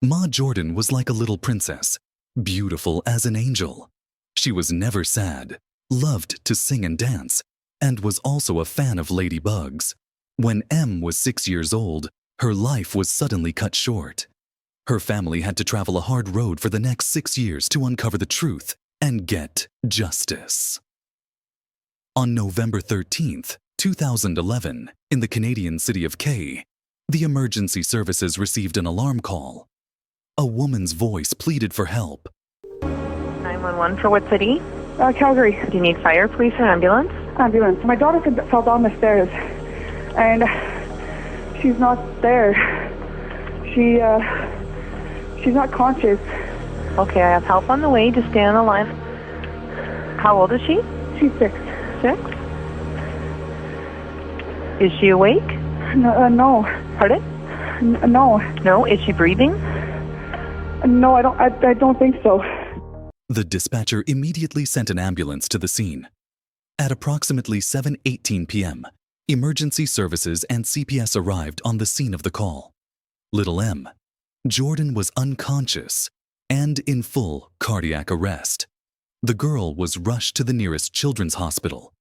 Ma Jordan was like a little princess, beautiful as an angel. She was never sad, loved to sing and dance, and was also a fan of ladybugs. When M was 6 years old, her life was suddenly cut short. Her family had to travel a hard road for the next 6 years to uncover the truth and get justice. On November 13th, 2011, in the Canadian city of Kay, the emergency services received an alarm call. A woman's voice pleaded for help. 911 for what city? Calgary. Do you need fire, police, or ambulance? Ambulance. My daughter fell down the stairs, and she's not there. She's not conscious. Okay, I have help on the way. Just stay on the line. How old is she? She's 6. 6? Is she awake? No. Pardon? No. No? Is she breathing? No, I don't think so. The dispatcher immediately sent an ambulance to the scene. At approximately 7:18 p.m., emergency services and CPS arrived on the scene of the call. Little M, Jordan, was unconscious and in full cardiac arrest. The girl was rushed to the nearest children's hospital.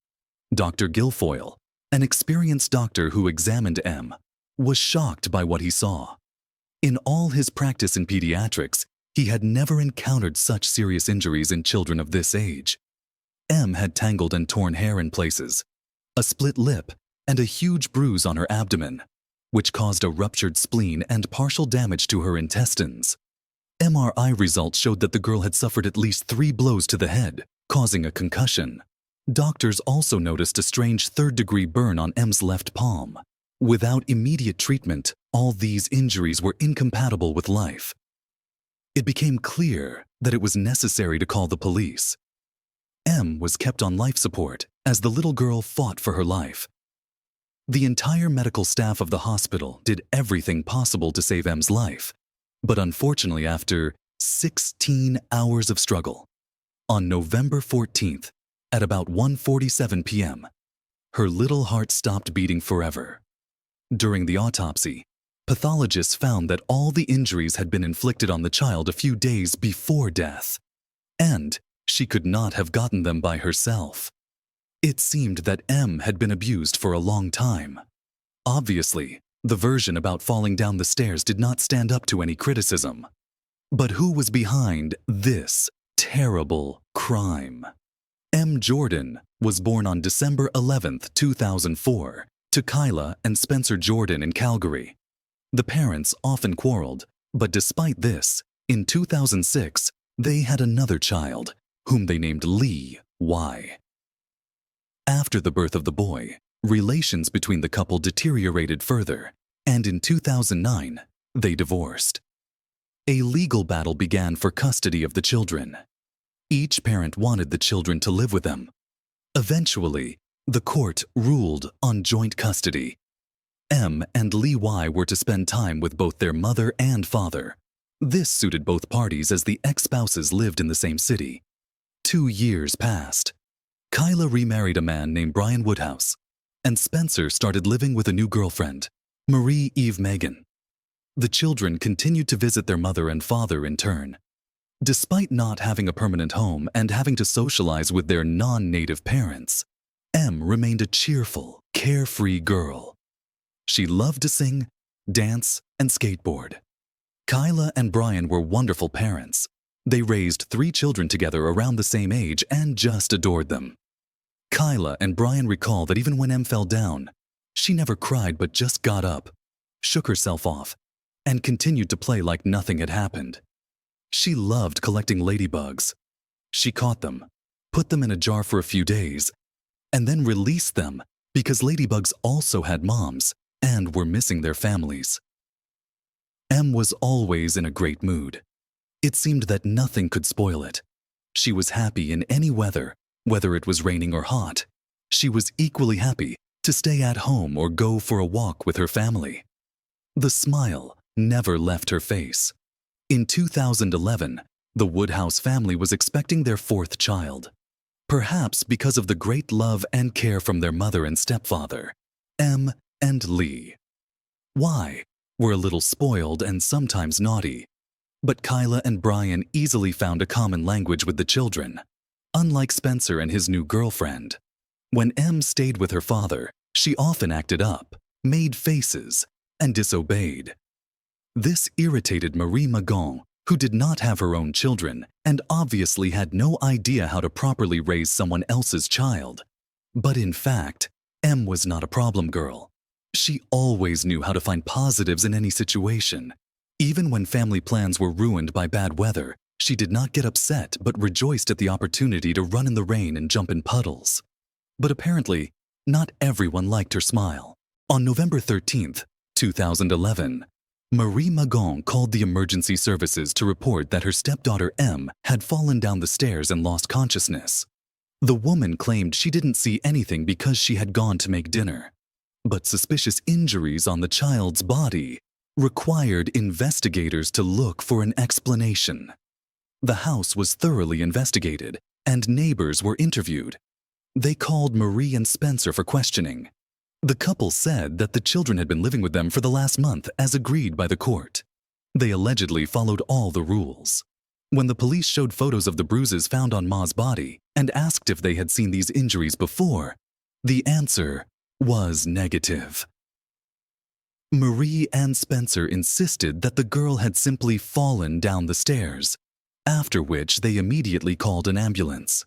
Dr. Guilfoyle, an experienced doctor who examined M, was shocked by what he saw. In all his practice in pediatrics, he had never encountered such serious injuries in children of this age. M had tangled and torn hair in places, a split lip, and a huge bruise on her abdomen, which caused a ruptured spleen and partial damage to her intestines. MRI results showed that the girl had suffered at least 3 blows to the head, causing a concussion. Doctors also noticed a strange third-degree burn on M's left palm. Without immediate treatment, all these injuries were incompatible with life. It became clear that it was necessary to call the police. M was kept on life support as the little girl fought for her life. The entire medical staff of the hospital did everything possible to save M's life, but unfortunately, after 16 hours of struggle, on November 14th, at about 1:47 p.m., her little heart stopped beating forever. During the autopsy, pathologists found that all the injuries had been inflicted on the child a few days before death, and she could not have gotten them by herself. It seemed that M had been abused for a long time. Obviously, the version about falling down the stairs did not stand up to any criticism. But who was behind this terrible crime? M. Jordan was born on December 11th, 2004, to Kyla and Spencer Jordan in Calgary. The parents often quarreled, but despite this, in 2006, they had another child, whom they named Lee Y. After the birth of the boy, relations between the couple deteriorated further, and in 2009, they divorced. A legal battle began for custody of the children. Each parent wanted the children to live with them. Eventually, the court ruled on joint custody. M and Lee Y were to spend time with both their mother and father. This suited both parties as the ex-spouses lived in the same city. 2 years passed. Kyla remarried a man named Brian Woodhouse, and Spencer started living with a new girlfriend, Marie Magoon. The children continued to visit their mother and father in turn. Despite not having a permanent home and having to socialize with their non-native parents, M remained a cheerful, carefree girl. She loved to sing, dance, and skateboard. Kyla and Brian were wonderful parents. They raised 3 children together around the same age and just adored them. Kyla and Brian recall that even when M fell down, she never cried but just got up, shook herself off, and continued to play like nothing had happened. She loved collecting ladybugs. She caught them, put them in a jar for a few days, and then released them because ladybugs also had moms and were missing their families. M was always in a great mood. It seemed that nothing could spoil it. She was happy in any weather, whether it was raining or hot. She was equally happy to stay at home or go for a walk with her family. The smile never left her face. In 2011, the Woodhouse family was expecting their 4th child. Perhaps because of the great love and care from their mother and stepfather, M and Lee. Y were a little spoiled and sometimes naughty, But Kyla and Brian easily found a common language with the children. Unlike Spencer and his new girlfriend, when Em stayed with her father, she often acted up, made faces, and disobeyed. This irritated Marie Magoon, who did not have her own children and obviously had no idea how to properly raise someone else's child. But in fact, Em was not a problem girl. She always knew how to find positives in any situation. Even when family plans were ruined by bad weather, she did not get upset but rejoiced at the opportunity to run in the rain and jump in puddles. But apparently, not everyone liked her smile. On November 13th, 2011, Marie Magoon called the emergency services to report that her stepdaughter Em had fallen down the stairs and lost consciousness. The woman claimed she didn't see anything because she had gone to make dinner. But suspicious injuries on the child's body required investigators to look for an explanation. The house was thoroughly investigated, and neighbors were interviewed. They called Marie and Spencer for questioning. The couple said that the children had been living with them for the last month as agreed by the court. They allegedly followed all the rules. When the police showed photos of the bruises found on Ma's body and asked if they had seen these injuries before, the answer was negative. Marie and Spencer insisted that the girl had simply fallen down the stairs, after which they immediately called an ambulance.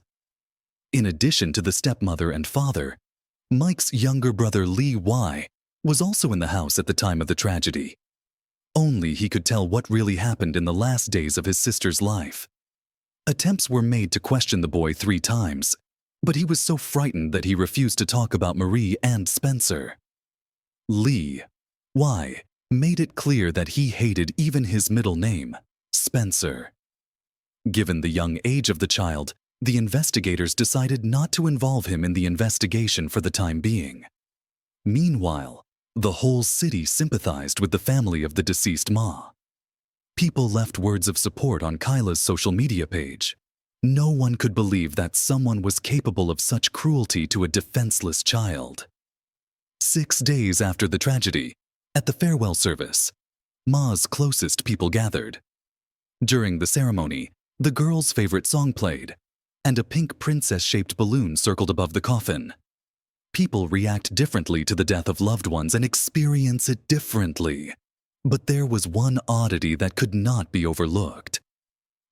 In addition to the stepmother and father, Mike's younger brother Lee Y was also in the house at the time of the tragedy. Only he could tell what really happened in the last days of his sister's life. Attempts were made to question the boy 3 times, but he was so frightened that he refused to talk about Marie and Spencer. Lee Y made it clear that he hated even his middle name, Spencer. Given the young age of the child, the investigators decided not to involve him in the investigation for the time being. Meanwhile, the whole city sympathized with the family of the deceased Ma. People left words of support on Kyla's social media page. No one could believe that someone was capable of such cruelty to a defenseless child. 6 days after the tragedy, at the farewell service, Ma's closest people gathered. During the ceremony, the girl's favorite song played, and a pink princess-shaped balloon circled above the coffin. People react differently to the death of loved ones and experience it differently. But there was one oddity that could not be overlooked.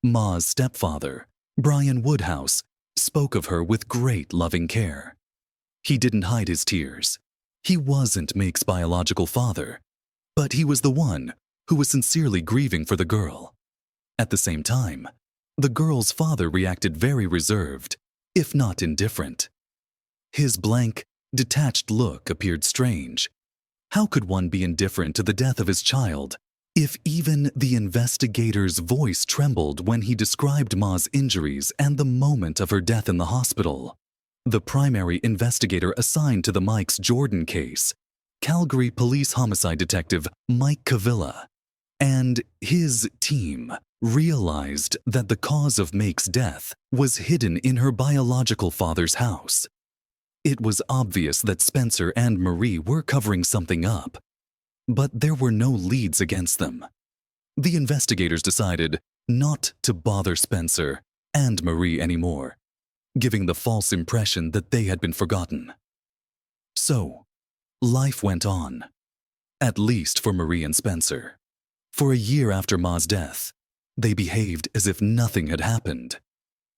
Ma's stepfather, Brian Woodhouse, spoke of her with great loving care. He didn't hide his tears. He wasn't Meik's biological father, but he was the one who was sincerely grieving for the girl. At the same time, the girl's father reacted very reserved, if not indifferent. His blank, detached look appeared strange. How could one be indifferent to the death of his child if even the investigator's voice trembled when he described Ma's injuries and the moment of her death in the hospital? The primary investigator assigned to the Meika Jordan case, Calgary police homicide detective Meika Jordan, and his team realized that the cause of Meik's death was hidden in her biological father's house. It was obvious that Spencer and Marie were covering something up, but there were no leads against them. The investigators decided not to bother Spencer and Marie anymore, giving the false impression that they had been forgotten. So, life went on, at least for Marie and Spencer. For a year after Ma's death, they behaved as if nothing had happened.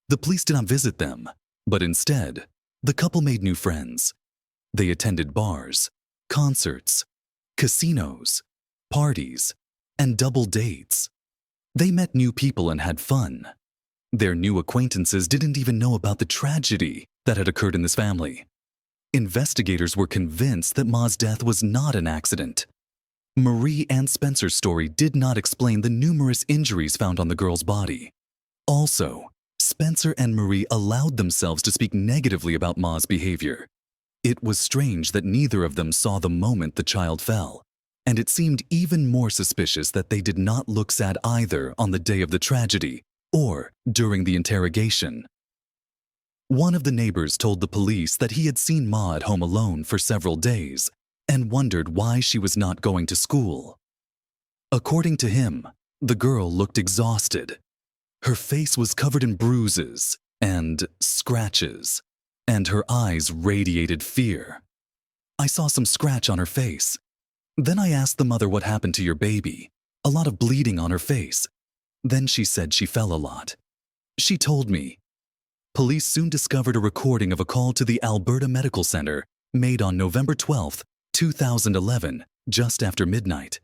The police did not visit them, but instead, the couple made new friends. They attended bars, concerts, casinos, parties, and double dates. They met new people and had fun. Their new acquaintances didn't even know about the tragedy that had occurred in this family. Investigators were convinced that Ma's death was not an accident. Marie and Spencer's story did not explain the numerous injuries found on the girl's body. Also, Spencer and Marie allowed themselves to speak negatively about Ma's behavior. It was strange that neither of them saw the moment the child fell, and it seemed even more suspicious that they did not look sad either on the day of the tragedy or during the interrogation. One of the neighbors told the police that he had seen Ma at home alone for several days and wondered why she was not going to school. According to him, The girl looked exhausted. Her face was covered in bruises and scratches, and her eyes radiated fear. I saw some scratch on her face. Then I asked the mother what happened to your baby. A lot of bleeding on her face. Then she said she fell a lot. She told me. Police soon discovered a recording of a call to the Alberta Medical Center made on November 12, 2011, just after midnight.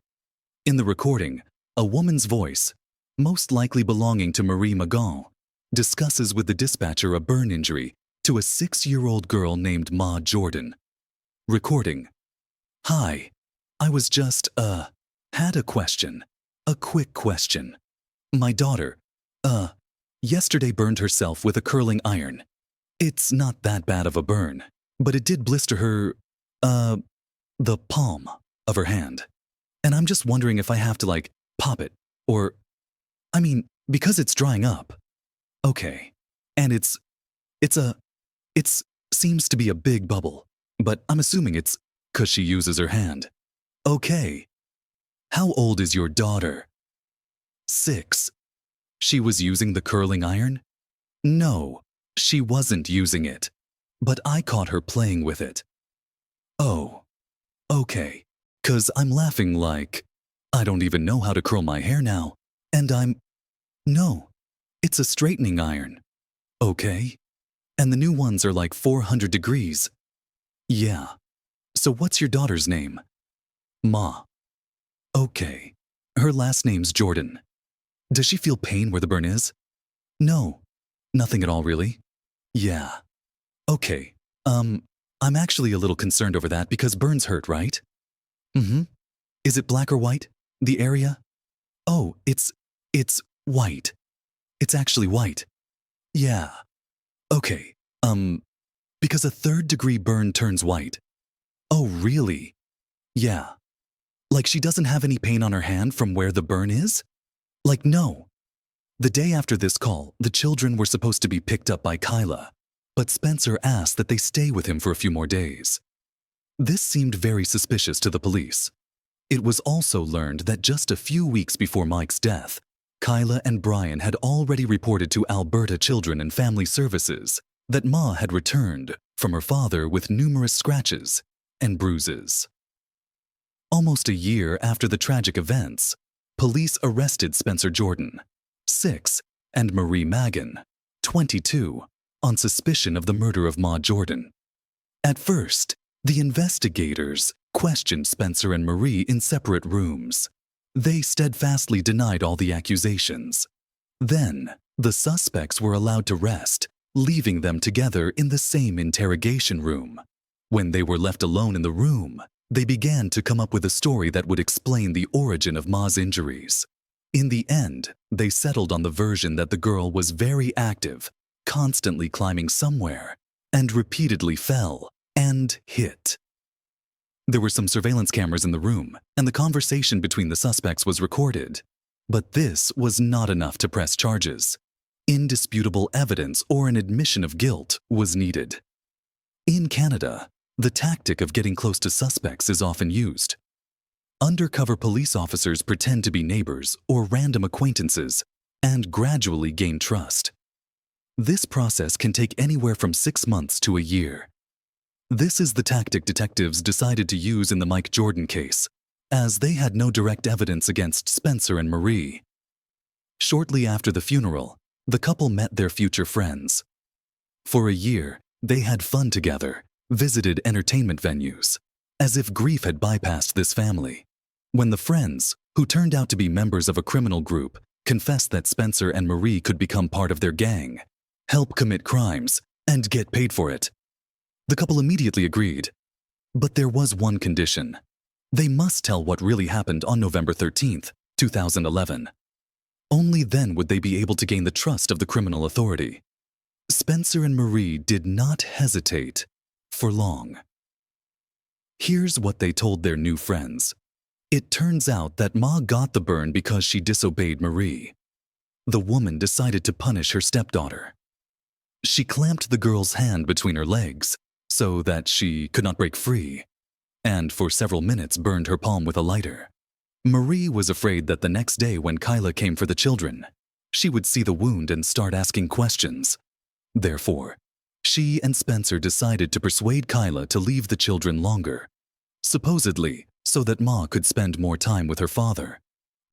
In the recording, a woman's voice, most likely belonging to Marie Magoon, discusses with the dispatcher a burn injury to a 6-year-old girl named Meika Jordan. Recording. Hi, I was just, had a question. A quick question. My daughter, yesterday burned herself with a curling iron. It's not that bad of a burn, but it did blister her, the palm of her hand. And I'm just wondering if I have to, pop it, or, because it's drying up. Okay. And it seems to be a big bubble, but I'm assuming it's 'cause she uses her hand. Okay. How old is your daughter? 6. She was using the curling iron? No, she wasn't using it, but I caught her playing with it. Oh, okay, 'cause I'm laughing like, I don't even know how to curl my hair now, and no, it's a straightening iron. Okay, and the new ones are like 400 degrees. Yeah, so what's your daughter's name? Ma. Okay, her last name's Jordan. Does she feel pain where the burn is? No, nothing at all really. Yeah. Okay, I'm actually a little concerned over that because burns hurt, right? Mm-hmm. Is it black or white? The area? Oh, it's white. It's actually white. Yeah. Okay, because a 3rd-degree burn turns white. Oh, really? Yeah. Like she doesn't have any pain on her hand from where the burn is? No. The day after this call, the children were supposed to be picked up by Kyla, but Spencer asked that they stay with him for a few more days. This seemed very suspicious to the police. It was also learned that just a few weeks before Mike's death, Kyla and Brian had already reported to Alberta Children and Family Services that Ma had returned from her father with numerous scratches and bruises. Almost a year after the tragic events, police arrested Spencer Jordan, 6, and Marie Magoon, 22, on suspicion of the murder of Meika Jordan. At first, the investigators questioned Spencer and Marie in separate rooms. They steadfastly denied all the accusations. Then, the suspects were allowed to rest, leaving them together in the same interrogation room. When they were left alone in the room, they began to come up with a story that would explain the origin of Ma's injuries. In the end, they settled on the version that the girl was very active, constantly climbing somewhere, and repeatedly fell and hit. There were some surveillance cameras in the room, and the conversation between the suspects was recorded. But this was not enough to press charges. Indisputable evidence or an admission of guilt was needed. In Canada, the tactic of getting close to suspects is often used. Undercover police officers pretend to be neighbors or random acquaintances and gradually gain trust. This process can take anywhere from 6 months to a year. This is the tactic detectives decided to use in the Meika Jordan case, as they had no direct evidence against Spencer and Marie. Shortly after the funeral, the couple met their future friends. For a year, they had fun together, visited entertainment venues, as if grief had bypassed this family. When the friends, who turned out to be members of a criminal group, confessed that Spencer and Marie could become part of their gang, help commit crimes, and get paid for it, the couple immediately agreed. But there was one condition. They must tell what really happened on November 13th, 2011. Only then would they be able to gain the trust of the criminal authority. Spencer and Marie did not hesitate for long. Here's what they told their new friends. It turns out that Ma got the burn because she disobeyed Marie. The woman decided to punish her stepdaughter. She clamped the girl's hand between her legs so that she could not break free, and for several minutes burned her palm with a lighter. Marie was afraid that the next day when Kyla came for the children, she would see the wound and start asking questions. Therefore, she and Spencer decided to persuade Kyla to leave the children longer, supposedly so that Ma could spend more time with her father.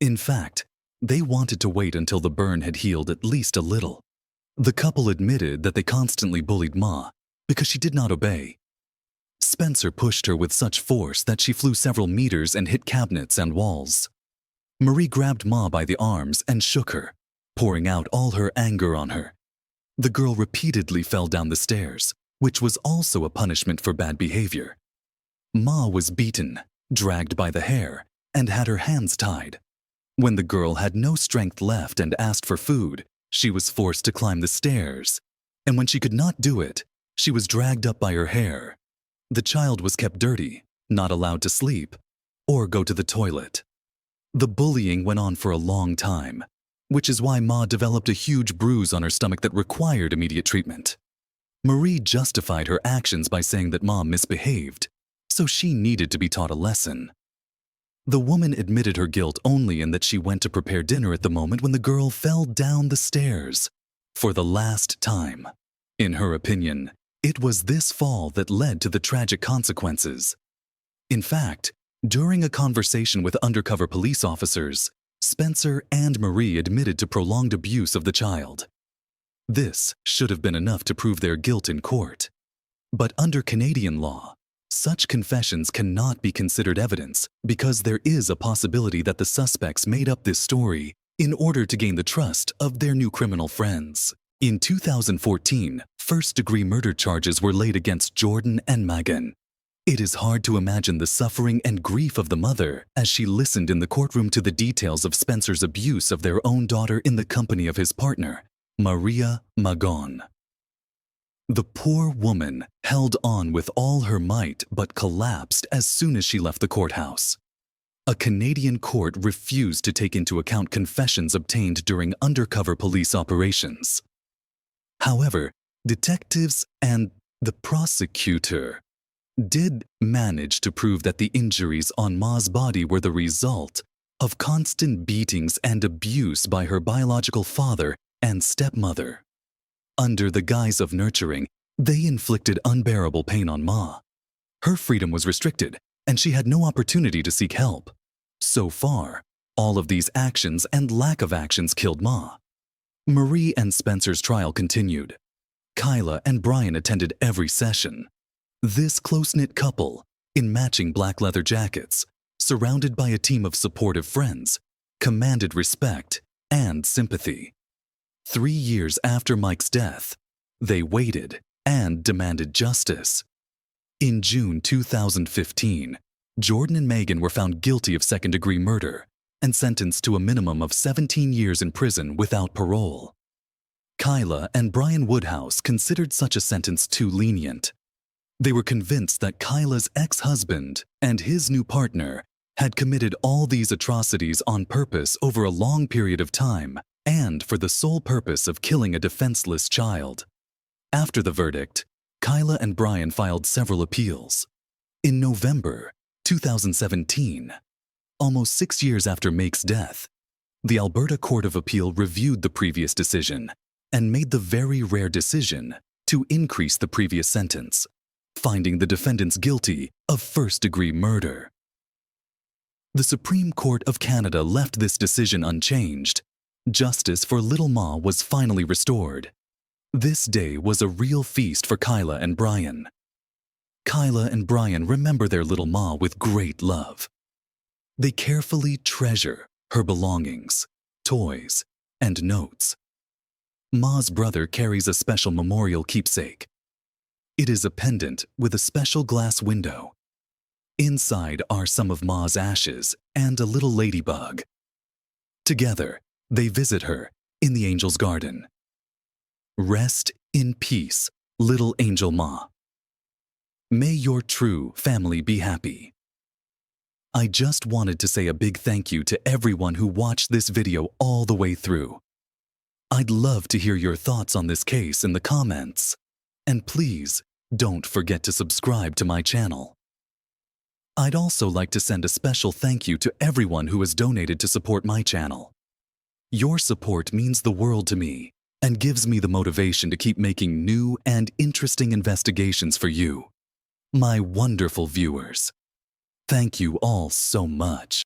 In fact, they wanted to wait until the burn had healed at least a little. The couple admitted that they constantly bullied Ma because she did not obey. Spencer pushed her with such force that she flew several meters and hit cabinets and walls. Marie grabbed Ma by the arms and shook her, pouring out all her anger on her. The girl repeatedly fell down the stairs, which was also a punishment for bad behavior. Ma was beaten, dragged by the hair, and had her hands tied. When the girl had no strength left and asked for food, she was forced to climb the stairs, and when she could not do it, she was dragged up by her hair. The child was kept dirty, not allowed to sleep, or go to the toilet. The bullying went on for a long time, which is why Ma developed a huge bruise on her stomach that required immediate treatment. Marie justified her actions by saying that Ma misbehaved, so she needed to be taught a lesson. The woman admitted her guilt only in that she went to prepare dinner at the moment when the girl fell down the stairs for the last time. In her opinion, it was this fall that led to the tragic consequences. In fact, during a conversation with undercover police officers, Spencer and Marie admitted to prolonged abuse of the child. This should have been enough to prove their guilt in court. But under Canadian law, such confessions cannot be considered evidence because there is a possibility that the suspects made up this story in order to gain the trust of their new criminal friends. In 2014, first-degree murder charges were laid against Jordan and Magoon. It is hard to imagine the suffering and grief of the mother as she listened in the courtroom to the details of Spencer's abuse of their own daughter in the company of his partner, Marie Magoon. The poor woman held on with all her might but collapsed as soon as she left the courthouse. A Canadian court refused to take into account confessions obtained during undercover police operations. However, detectives and the prosecutor did manage to prove that the injuries on Ma's body were the result of constant beatings and abuse by her biological father and stepmother. Under the guise of nurturing, they inflicted unbearable pain on Ma. Her freedom was restricted, and she had no opportunity to seek help. So far, all of these actions and lack of actions killed Ma. Marie and Spencer's trial continued. Kyla and Brian attended every session. This close-knit couple, in matching black leather jackets, surrounded by a team of supportive friends, commanded respect and sympathy. 3 years after Mike's death, they waited and demanded justice. In June 2015, Jordan and Magoon were found guilty of second-degree murder and sentenced to a minimum of 17 years in prison without parole. Kyla and Brian Woodhouse considered such a sentence too lenient. They were convinced that Kyla's ex-husband and his new partner had committed all these atrocities on purpose over a long period of time and for the sole purpose of killing a defenseless child. After the verdict, Kyla and Brian filed several appeals. In November 2017, almost 6 years after Meik's death, the Alberta Court of Appeal reviewed the previous decision and made the very rare decision to increase the previous sentence, finding the defendants guilty of first-degree murder. The Supreme Court of Canada left this decision unchanged. Justice for little Ma was finally restored. This day was a real feast for Kyla and Brian. Kyla and Brian remember their little Ma with great love. They carefully treasure her belongings, toys, and notes. Ma's brother carries a special memorial keepsake. It is a pendant with a special glass window. Inside are some of Ma's ashes and a little ladybug. Together, they visit her in the Angel's Garden. Rest in peace, little Angel Ma. May your true family be happy. I just wanted to say a big thank you to everyone who watched this video all the way through. I'd love to hear your thoughts on this case in the comments. And please, don't forget to subscribe to my channel. I'd also like to send a special thank you to everyone who has donated to support my channel. Your support means the world to me and gives me the motivation to keep making new and interesting investigations for you, my wonderful viewers. Thank you all so much.